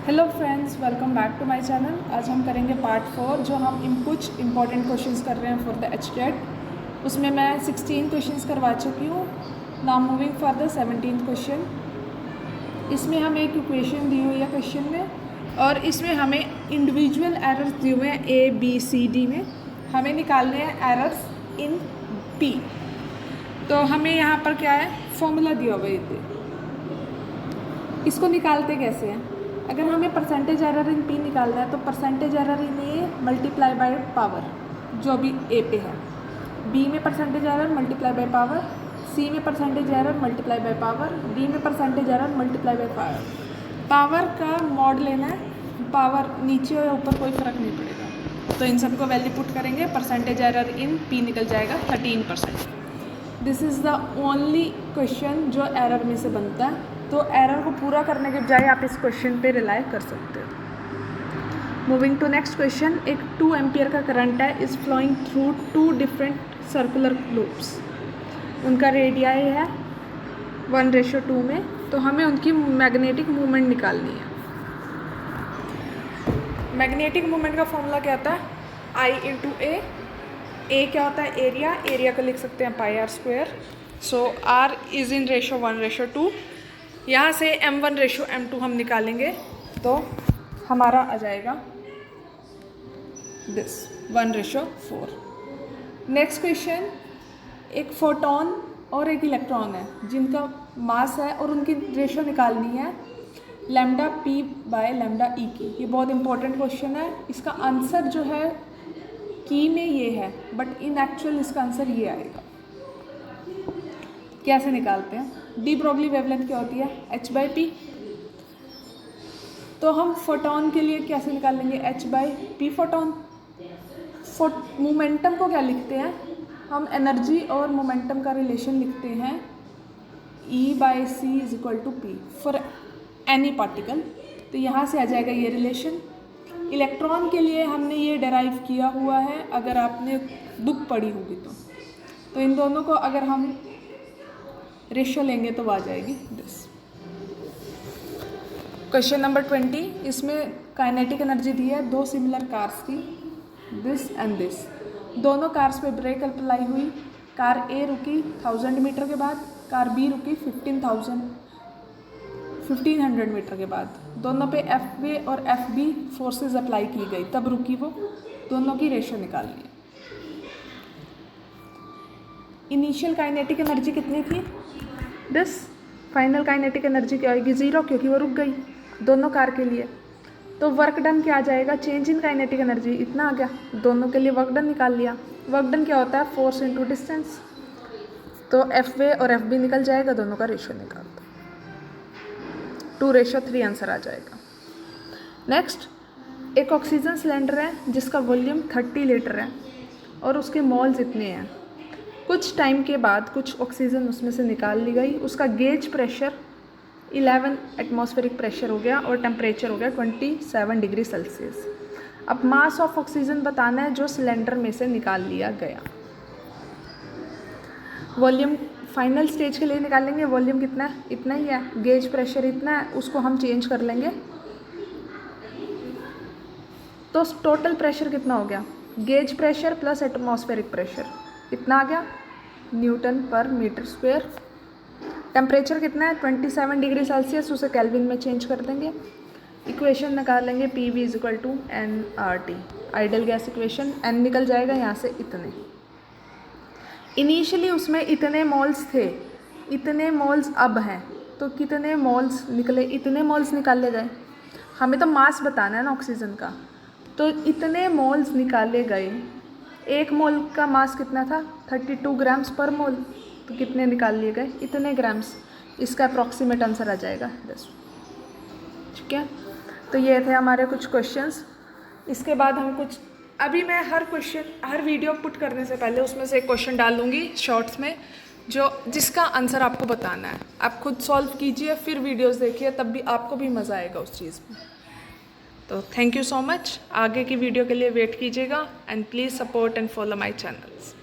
Hello friends, welcome back to my channel. आज हम करेंगे पार्ट 4 जो हम कुछ इंपॉर्टेंट क्वेश्चंस कर रहे हैं फॉर द एचटेट। उसमें मैं 16 क्वेश्चंस करवा चुकी हूँ। Now moving for the 17th question. इसमें हमें एक इक्वेशन दी हुई है क्वेश्चन में और इसमें हमें इंडिविजुअल एरर्स दिए हुए हैं ए बी सी डी में। हमें निकालने हैं एरर्स इन पी। तो हमें यहाँ पर क्या है, फॉर्मूला दिया हुआ है। इसको निकालते कैसे हैं? अगर हमें परसेंटेज एरर इन पी निकालना है तो percentage error in A multiply by power जो भी ए पे है, बी में percentage error multiply by power, C में percentage error multiply by power, D में percentage error multiply by power. Power का मॉड लेना है, पावर नीचे या ऊपर कोई फ़र्क नहीं पड़ेगा। तो इन सबको वैल्यू पुट करेंगे, परसेंटेज एरर इन पी निकल जाएगा 13%। This is the only question जो एरर में से बनता है। तो एरर को पूरा करने के बजाय आप इस क्वेश्चन पे रिलाई कर सकते हो। Moving to next question. एक 2 एम्पियर का करंट है, is flowing through 2 different circular loops. उनका रेडियाई है 1:2 में। तो हमें उनकी मैग्नेटिक मूवमेंट निकालनी है। मैग्नेटिक मूवमेंट का फॉर्मूला क्या होता है? I × A। ए क्या होता है? एरिया। एरिया को लिख सकते हैं πr²। So R is in ratio 1:2। यहाँ से m1:m2 हम निकालेंगे तो हमारा आ जाएगा दिस 1:4। Next question. एक फोटोन और एक इलेक्ट्रॉन है जिनका मास है और उनकी रेशो निकालनी है λp/λe की। ये बहुत इंपॉर्टेंट क्वेश्चन है। इसका आंसर जो है की में ये है, बट इन एक्चुअल इसका आंसर ये आएगा। कैसे निकालते हैं? डी ब्रोगली वेवलेंथ क्या होती है? h/p। तो हम फोटोन के लिए कैसे निकालेंगे? h/p photon. मोमेंटम को क्या लिखते हैं हम? एनर्जी और मोमेंटम का रिलेशन लिखते हैं E/c = p for any particle. तो यहाँ से आ जाएगा ये रिलेशन। इलेक्ट्रॉन के लिए हमने ये डेराइव किया हुआ है, अगर आपने बुक पढ़ी होगी तो इन दोनों को अगर हम रेशियो लेंगे तो आ जाएगी दिस। Question number 20। इसमें काइनेटिक एनर्जी दी है 2 सिमिलर कार्स की, दिस एंड दिस। दोनों कार्स पे ब्रेक अप्लाई हुई। कार ए रुकी 1000 मीटर के बाद, कार बी रुकी 1500 मीटर के बाद। दोनों पे FA और FB फोर्सेस अप्लाई की गई, तब रुकी वो। दोनों की रेशियो निकालनी है। इनिशियल काइनेटिक एनर्जी कितनी थी? दिस। फाइनल काइनेटिक एनर्जी क्या होगी? 0, क्योंकि वो रुक गई दोनों कार के लिए। तो वर्क डन क्या आ जाएगा? चेंज इन काइनेटिक एनर्जी इतना आ गया। दोनों के लिए वर्क डन निकाल लिया। वर्क डन क्या होता है? Force into distance. तो FA और FB निकल जाएगा, दोनों का रेशियो निकाल दो, 2:3 आंसर आ जाएगा। नेक्स्ट। एक ऑक्सीजन सिलेंडर है जिसका वॉल्यूम 30 लीटर है और उसके मोल्स इतने हैं। कुछ टाइम के बाद कुछ ऑक्सीजन उसमें से निकाल ली गई। उसका गेज प्रेशर 11 एटमॉस्फेरिक प्रेशर हो गया और टेम्परेचर हो गया 27 डिग्री सेल्सियस। अब मास ऑफ ऑक्सीजन बताना है जो सिलेंडर में से निकाल लिया गया। वॉल्यूम फाइनल स्टेज के लिए निकालेंगे। वॉल्यूम कितना है? इतना ही है। गेज प्रेशर इतना है, उसको हम चेंज कर लेंगे। तो टोटल प्रेशर कितना हो गया? Gauge pressure plus atmospheric pressure इतना आ गया, Nm/m²। टेम्परेचर कितना है? 27 डिग्री सेल्सियस, उसे केल्विन में चेंज कर देंगे। इक्वेशन निकालेंगे PV = nRT, ideal gas equation. n निकल जाएगा यहाँ से इतने। इनिशियली उसमें इतने मोल्स थे, इतने मोल्स अब हैं, तो कितने मोल्स निकले? इतने मोल्स निकाले गए। हमें तो मास बताना है ना ऑक्सीजन का, तो इतने मोल्स निकाले गए। एक मोल का मास कितना था? 32 ग्राम्स पर मोल। तो कितने निकाल लिए गए? इतने ग्राम्स। इसका अप्रॉक्सीमेट आंसर आ जाएगा 10। ठीक है। तो ये थे हमारे कुछ क्वेश्चंस। इसके बाद हम कुछ, अभी मैं हर वीडियो पुट करने से पहले उसमें से एक क्वेश्चन डालूंगी शॉर्ट्स में, जिसका आंसर आपको बताना है। आप खुद सॉल्व कीजिए, फिर वीडियोस देखिए, तब भी आपको भी मज़ा आएगा उस चीज़ में। तो थैंक यू सो मच। आगे की वीडियो के लिए वेट कीजिएगा and please support and follow my channels.